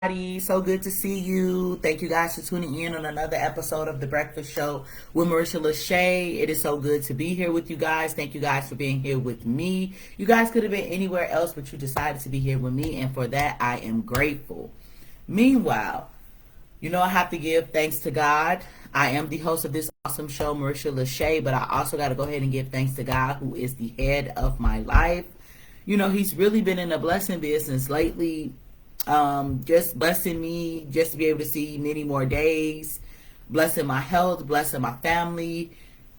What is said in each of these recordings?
everybody. So good to see you. Thank you guys for tuning in on another episode of The Breakfast Show with Marisha LaShay. It is so good to be here with you guys. Thank you guys for being here with me. You guys could have been anywhere else, but you decided to be here with me, and for that, I am grateful. Meanwhile, I have to give thanks to God. I am the host of this awesome show, Marisha LaShay, but I also got to go ahead and give thanks to God, who is the head of my life. He's really been in the blessing business lately, just blessing me just to be able to see many more days, blessing my health, blessing my family,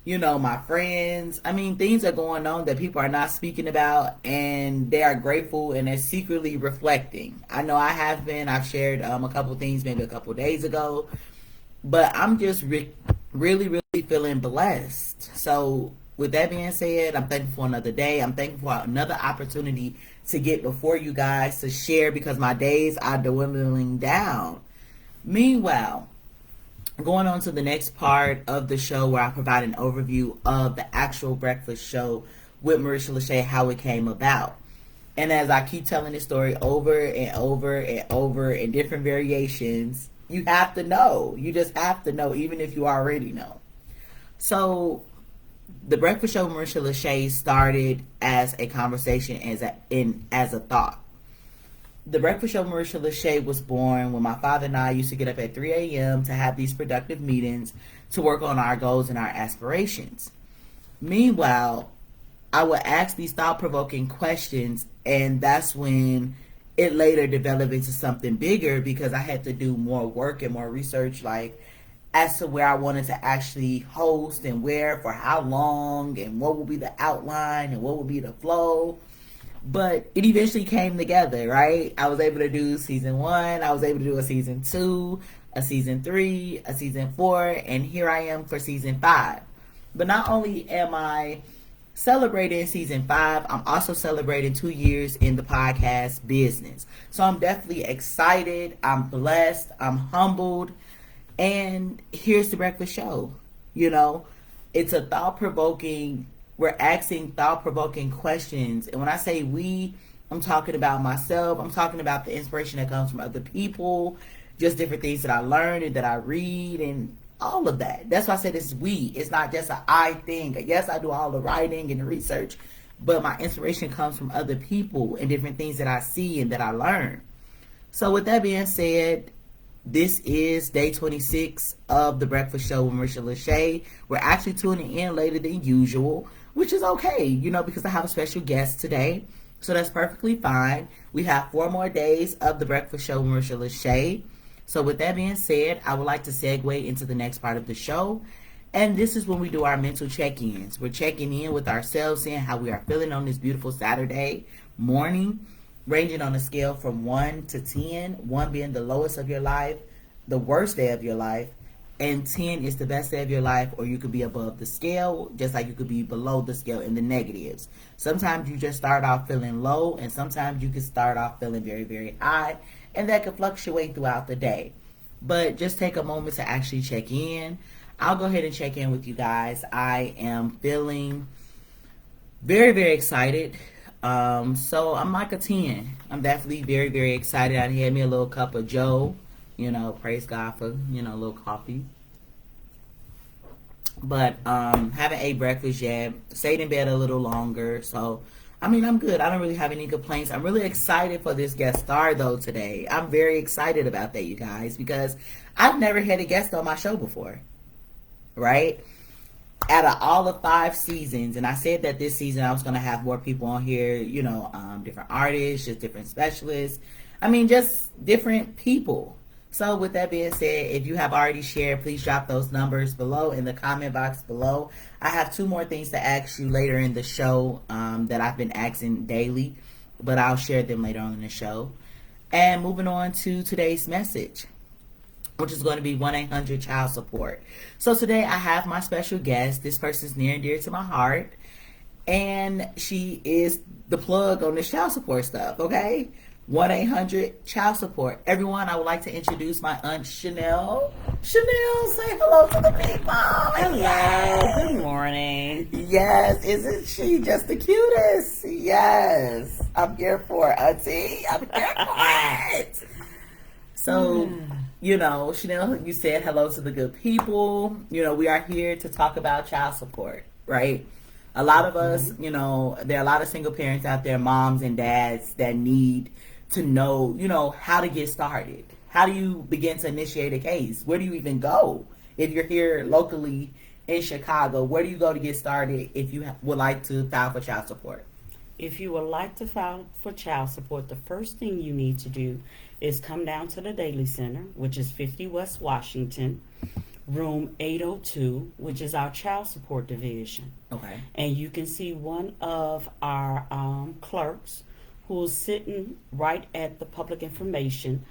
my friends. Things are going on that people are not speaking about, and they are grateful and they're secretly reflecting. I know I have been. I've shared a couple things maybe a couple days ago, but I'm just really, really feeling blessed. So with that being said, I'm thankful for another day. I'm thankful for another opportunity to get before you guys to share, because my days are dwindling down. Meanwhile, going on to the next part of the show, where I provide an overview of the actual breakfast show with Marisha LaShay, how it came about. And as I keep telling this story over and over and over in different variations, you have to know. You just have to know, even if you already know. So the breakfast show with Marisha LaShay started as a conversation, as a thought. The breakfast show with Marisha LaShay was born when my father and I used to get up at 3 a.m. to have these productive meetings to work on our goals and our aspirations. Meanwhile, I would ask these thought-provoking questions, and that's when it later developed into something bigger, because I had to do more work and more research, like as to where I wanted to actually host and where, for how long, and what will be the outline and what will be the flow. But it eventually came together, right? I was able to do season 1. I was able to do a season 2, a season 3, a season 4, and here I am for season 5. But not only am I celebrating season 5, I'm also celebrating 2 years in the podcast business. So I'm definitely excited. I'm blessed. I'm humbled. And here's the breakfast show. It's a thought-provoking, we're asking thought-provoking questions. And when I say we, I'm talking about myself. I'm talking about the inspiration that comes from other people, just different things that I learn and that I read and all of that. That's why I said it's we. It's not just an I thing. Yes, I do all the writing and the research, but my inspiration comes from other people and different things that I see and that I learn. So with that being said, this is day 26 of the breakfast show with Marisha LaShay. We're actually tuning in later than usual, which is okay, because I have a special guest today. So that's perfectly fine. We have 4 more days of the breakfast show with Marisha LaShay. So with that being said, I would like to segue into the next part of the show. And this is when we do our mental check-ins. We're checking in with ourselves, seeing how we are feeling on this beautiful Saturday morning, ranging on a scale from 1 to 10, 1 being the lowest of your life, the worst day of your life, and 10 is the best day of your life, or you could be above the scale, just like you could be below the scale in the negatives. Sometimes you just start off feeling low, and sometimes you can start off feeling very, very high, and that could fluctuate throughout the day. But just take a moment to actually check in. I'll go ahead and check in with you guys. I am feeling very, very excited. So I'm like a 10. I'm definitely very, very excited. I had me a little cup of Joe, praise God for, a little coffee. But haven't ate breakfast yet. Stayed in bed a little longer. So, I'm good. I don't really have any complaints. I'm really excited for this guest star, though, today. I'm very excited about that, you guys, because I've never had a guest on my show before, right? Out of all of 5 seasons, and I said that this season I was going to have more people on here, different artists, just different specialists. Just different people. So with that being said, if you have already shared, please drop those numbers below in the comment box below. I have 2 more things to ask you later in the show that I've been asking daily, but I'll share them later on in the show. And moving on to today's message, which is going to be 1-800 child support. So today I have my special guest. This person's near and dear to my heart, and she is the plug on this child support stuff, okay? 1-800 child support. Everyone, I would like to introduce my aunt Chanel. Chanel, say hello to the people. Hello. Yes. Good morning. Yes, isn't she just the cutest? Yes. I'm here for it, Auntie. I'm here for it. So, Chanel, you said hello to the good people. We are here to talk about child support, right? A lot of us, there are a lot of single parents out there, moms and dads, that need to know, how to get started. How do you begin to initiate a case? Where do you even go? If you're here locally in Chicago, where do you go to get started if you would like to file for child support? If you would like to file for child support, the first thing you need to do is come down to the Daily Center, which is 50 West Washington, room 802, which is our child support division. Okay. And you can see one of our clerks who's sitting right at the public information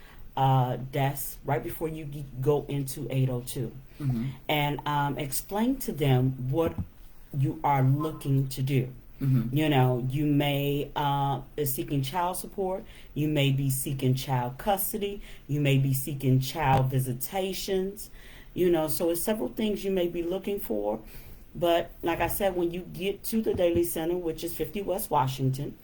desk right before you go into 802. Mm-hmm. And explain to them what you are looking to do. Mm-hmm. You may be seeking child support, you may be seeking child custody, you may be seeking child visitations, so it's several things you may be looking for. But like I said, when you get to the Daily Center, which is 50 West Washington,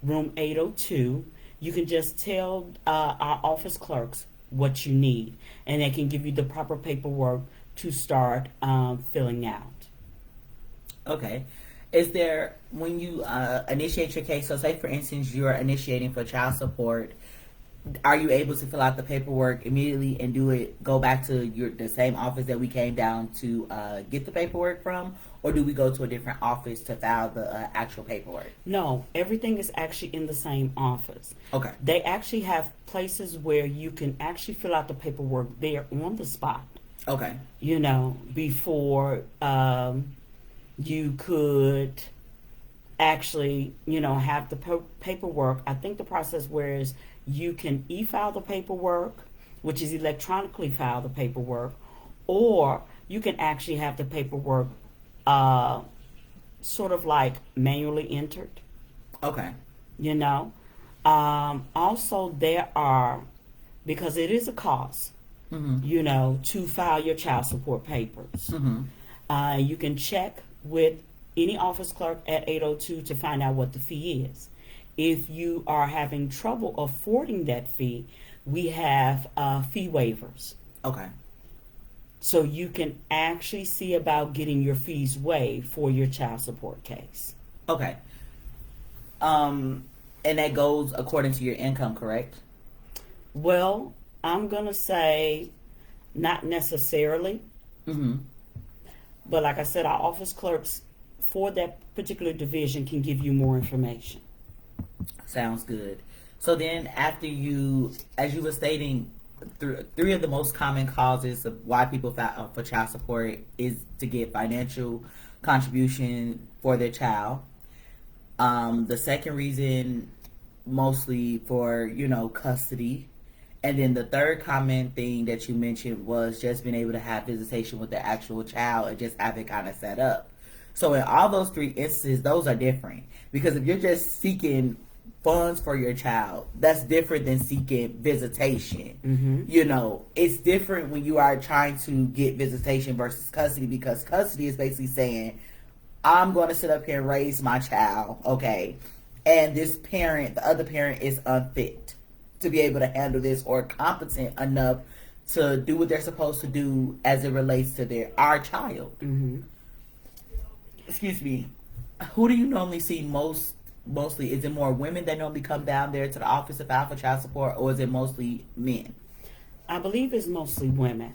room 802, you can just tell our office clerks what you need, and they can give you the proper paperwork to start filling out. Okay. Is there, when you initiate your case, so say for instance you're initiating for child support, are you able to fill out the paperwork immediately and go back to the same office that we came down to get the paperwork from, or do we go to a different office to file the actual paperwork? No, everything is actually in the same office. Okay. They actually have places where you can actually fill out the paperwork there on the spot. Okay. Before you could actually, have the paperwork. I think the process whereas you can e-file the paperwork, which is electronically file the paperwork, or you can actually have the paperwork sort of like manually entered. Okay. Also there are, because it is a cost, mm-hmm. To file your child support papers. Mm-hmm. You can check with any office clerk at 802 to find out what the fee is. If you are having trouble affording that fee, we have fee waivers. Okay. So you can actually see about getting your fees waived for your child support case. Okay. And that goes according to your income, correct? Well, I'm going to say not necessarily. Mm-hmm. But like I said, our office clerks for that particular division can give you more information. Sounds good. So then after as you were stating, three of the most common causes of why people file for child support is to get financial contribution for their child. The second reason, mostly for, custody. And then the third common thing that you mentioned was just being able to have visitation with the actual child and just have it kind of set up. So in all those three instances, those are different. Because if you're just seeking funds for your child, that's different than seeking visitation. Mm-hmm. It's different when you are trying to get visitation versus custody, because custody is basically saying, I'm going to sit up here and raise my child, okay, and this parent, the other parent, is unfit to be able to handle this or competent enough to do what they're supposed to do as it relates to our child. Mm-hmm. Excuse me. Who do you normally see mostly? Is it more women that normally come down there to the office to file for child support, or is it mostly men? I believe it's mostly women.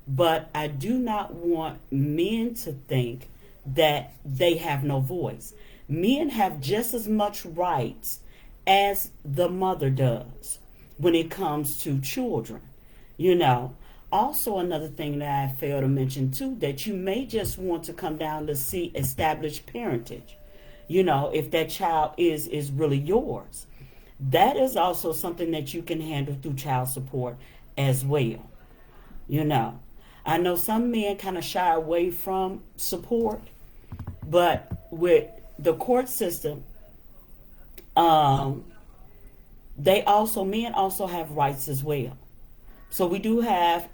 But I do not want men to think that they have no voice. Men have just as much rights as the mother does when it comes to children. Also, another thing that I failed to mention too, that you may just want to come down to see established parentage. If that child is really yours. That is also something that you can handle through child support as well. I know some men kind of shy away from support, but with the court system, men also have rights as well. So we do have,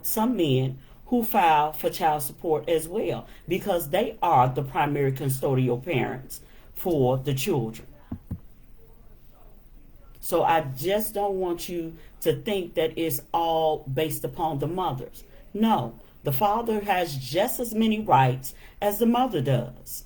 some men who file for child support as well, because they are the primary custodial parents for the children. So I just don't want you to think that it's all based upon the mothers. No, the father has just as many rights as the mother does.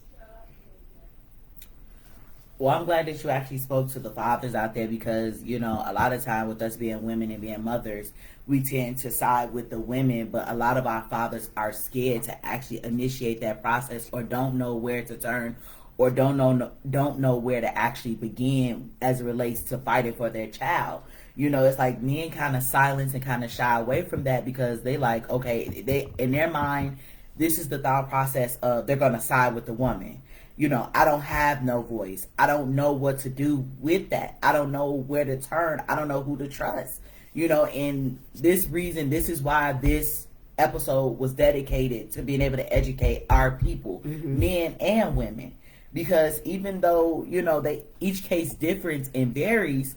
Well, I'm glad that you actually spoke to the fathers out there because, you know, a lot of time with us being women and being mothers, we tend to side with the women, but a lot of our fathers are scared to actually initiate that process or don't know where to turn or don't know where to actually begin as it relates to fighting for their child. You know, it's like men kind of silence and kind of shy away from that because they like, okay, they in their mind, this is the thought process of they're going to side with the woman. You know, I don't have no voice. I don't know what to do with that. I don't know where to turn. I don't know who to trust. You know, and this is why this episode was dedicated to being able to educate our people, men and women. Because even though, you know, they each case differs and varies,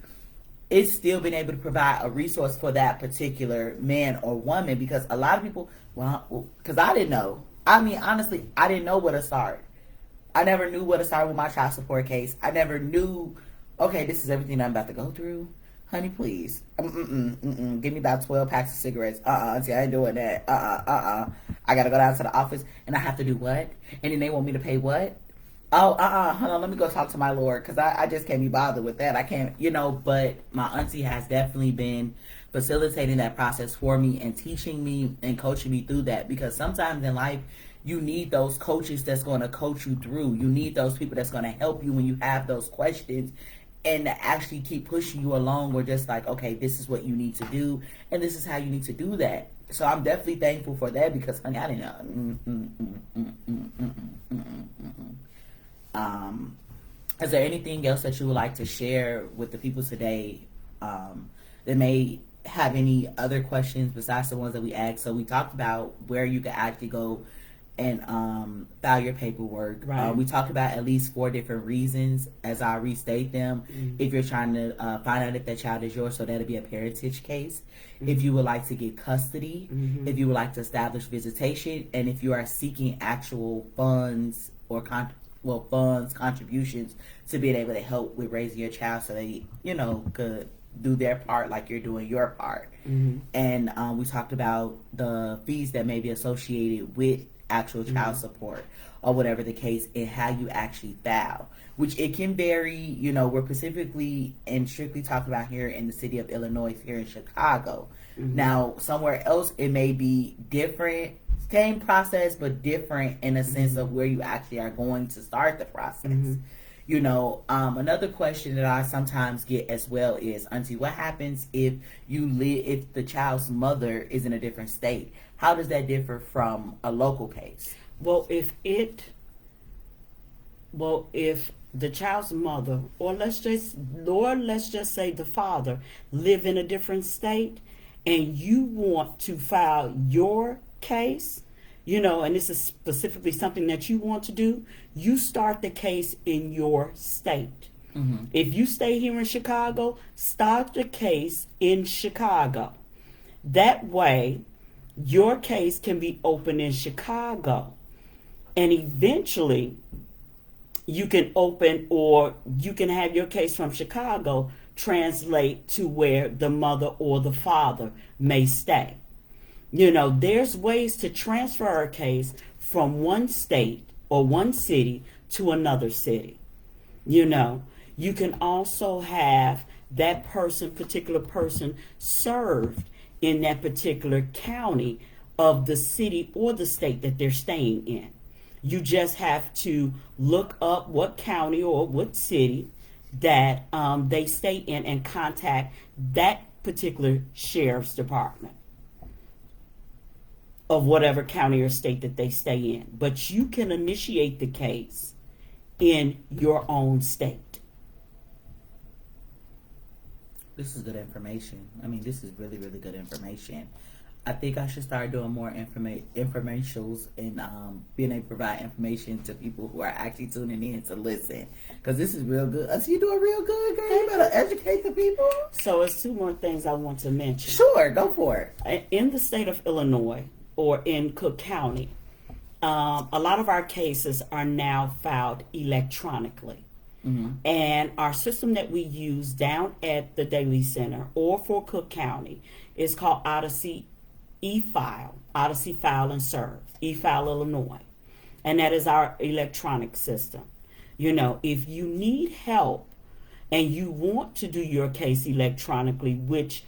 it's still been able to provide a resource for that particular man or woman. Because a lot of people, well, because I didn't know. I mean, honestly, I didn't know where to start. I never knew where to start with my child support case. I never knew, okay, this is everything I'm about to go through. Honey, please. Give me about 12 packs of cigarettes. Auntie, I ain't doing that. I got to go down to the office, and I have to do what? And then they want me to pay what? Oh, hold on, let me go talk to my Lord, because I just can't be bothered with that. I can't, you know, but my auntie has definitely been facilitating that process for me and teaching me and coaching me through that, because sometimes in life, you need those coaches that's going to coach you through. You need those people that's going to help you when you have those questions and to actually keep pushing you along. We're just like, okay, this is what you need to do, and this is how you need to do that. So I'm definitely thankful for that because, honey, I didn't know. Is there anything else that you would like to share with the people today that may have any other questions besides the ones that we asked? So we talked about where you can actually go and file your paperwork. Right. We talked about at least 4 different reasons, as I restate them. If you're trying to find out if that child is yours, so that'll be a parentage case. If you would like to get custody, if you would like to establish visitation, and if you are seeking actual funds or contributions to being able to help with raising your child so they, you know, could do their part like you're doing your part. And we talked about the fees that may be associated with actual child support or whatever the case, and how you actually file, which it can vary. You know, we're specifically and strictly talking about here in the city of Illinois, here in Chicago. Now, somewhere else it may be different, same process, but different in a sense of where you actually are going to start the process. You know, another question that I sometimes get as well is, Auntie, what happens if if the child's mother is in a different state? How does that differ from a local case? Well, if the child's mother, or let's just say the father, live in a different state, and you want to file your case, you know, and this is specifically something that you want to do, you start the case in your state. If you stay here in Chicago, start the case in Chicago. That way, your case can be open in Chicago. And eventually, you can open, or you can have your case from Chicago translate to where the mother or the father may stay. You know, there's ways to transfer a case from one state or one city to another city. You know, you can also have that particular person served in that particular county of the city or the state that they're staying in. You just have to look up what county or what city that they stay in and contact that particular sheriff's department of whatever county or state that they stay in. But you can initiate the case in your own state. This is good information. I mean, this is really, really good information. I think I should start doing more informationals and being able to provide information to people who are actually tuning in to listen. Because this is real good. So you doing real good, girl. You better educate the people. So it's 2 more things I want to mention. Sure, go for it. In the state of Illinois, or in Cook County, a lot of our cases are now filed electronically. And our system that we use down at the Daily Center or for Cook County is called Odyssey E-File, Odyssey File and Serve, E-File Illinois. And that is our electronic system. You know, if you need help and you want to do your case electronically, which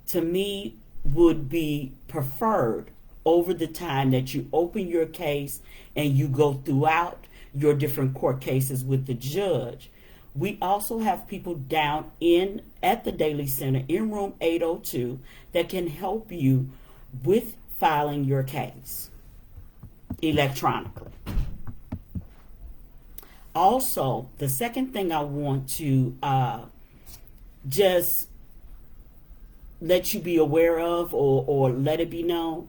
to me would be preferred over the time that you open your case and you go throughout your different court cases with the judge. We also have people down in at the Daily Center in room 802 that can help you with filing your case electronically. Also, the second thing I want to just let you be aware of or let it be known,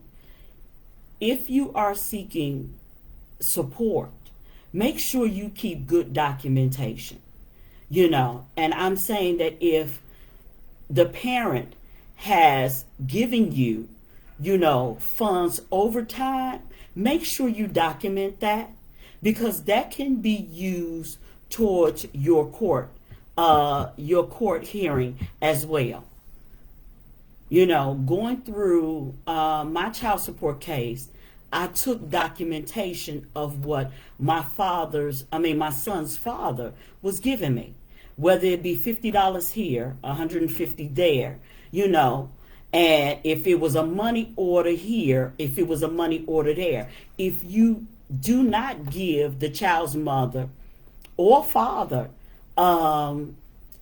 if you are seeking support, make sure you keep good documentation. You know, and I'm saying that if the parent has given you, you know, funds over time, make sure you document that, because that can be used towards your court hearing as well. You know, going through my child support case, I took documentation of what my son's father was giving me, whether it be $50 here, $150 there, you know, and if it was a money order here, if it was a money order there. If you do not give the child's mother or father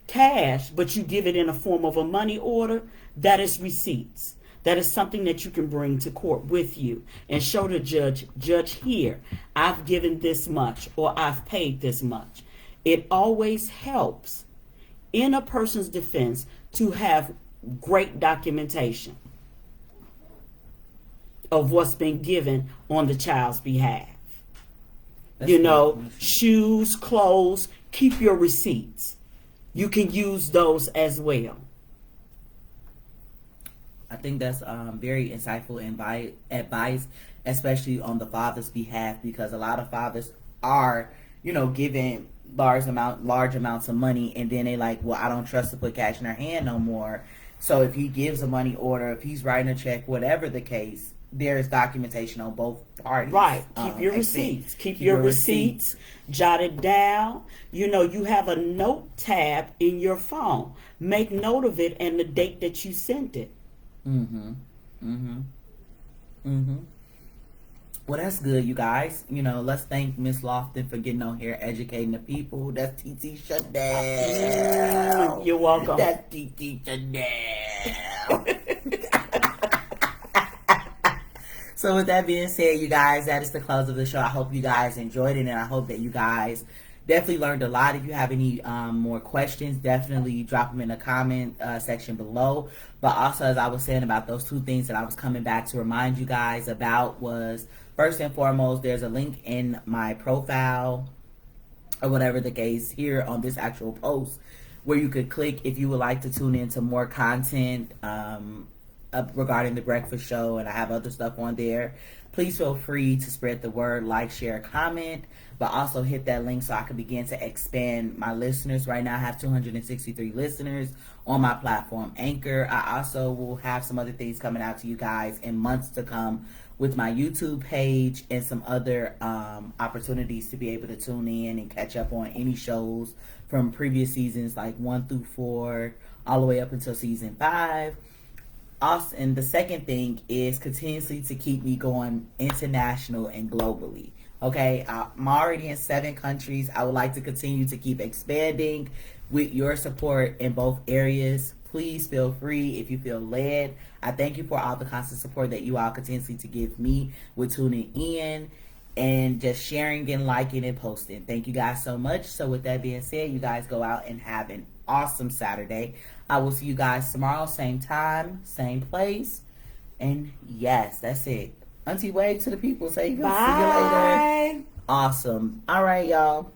cash, but you give it in a form of a money order, that is receipts. That is something that you can bring to court with you and show the judge, here, I've given this much or I've paid this much. It always helps in a person's defense to have great documentation of what's been given on the child's behalf. That's you know, shoes, clothes, keep your receipts. You can use those as well. I think that's very insightful advice, especially on the father's behalf, because a lot of fathers are, you know, giving large amounts of money, and then they like, well, I don't trust to put cash in their hand no more. So if he gives a money order, if he's writing a check, whatever the case, there's documentation on both parties. Right. Keep your receipts. Keep your receipts. Jot it down. You know, you have a note tab in your phone. Make note of it and the date that you sent it. Well, that's good, you guys. You know, let's thank Miss Lofton for getting on here, educating the people. That's TT Chanel. You're welcome. That's TT Chanel. So with that being said, you guys, that is the close of the show. I hope you guys enjoyed it, and I hope that you guys definitely learned a lot. If you have any more questions, definitely drop them in the comment section below. But also, as I was saying about those two things that I was coming back to remind you guys about was, first and foremost, there's a link in my profile or whatever the case here on this actual post where you could click if you would like to tune into more content regarding the breakfast show, and I have other stuff on there. Please feel free to spread the word, like, share, comment, but also hit that link so I can begin to expand my listeners. Right now I have 263 listeners on my platform Anchor. I also will have some other things coming out to you guys in months to come with my YouTube page and some other opportunities to be able to tune in and catch up on any shows from previous seasons like 1 through 4 all the way up until season 5. Also, and the second thing is continuously to keep me going international and globally. Okay, I'm already in 7 countries. I would like to continue to keep expanding with your support in both areas. Please feel free if you feel led. I thank you for all the constant support that you all continuously to give me with tuning in and just sharing and liking and posting. Thank you guys so much. So with that being said, you guys go out and have an awesome Saturday. I will see you guys tomorrow, same time, same place. And yes, that's it. Auntie, wave to the people. Say, see you later. Awesome. All right, y'all.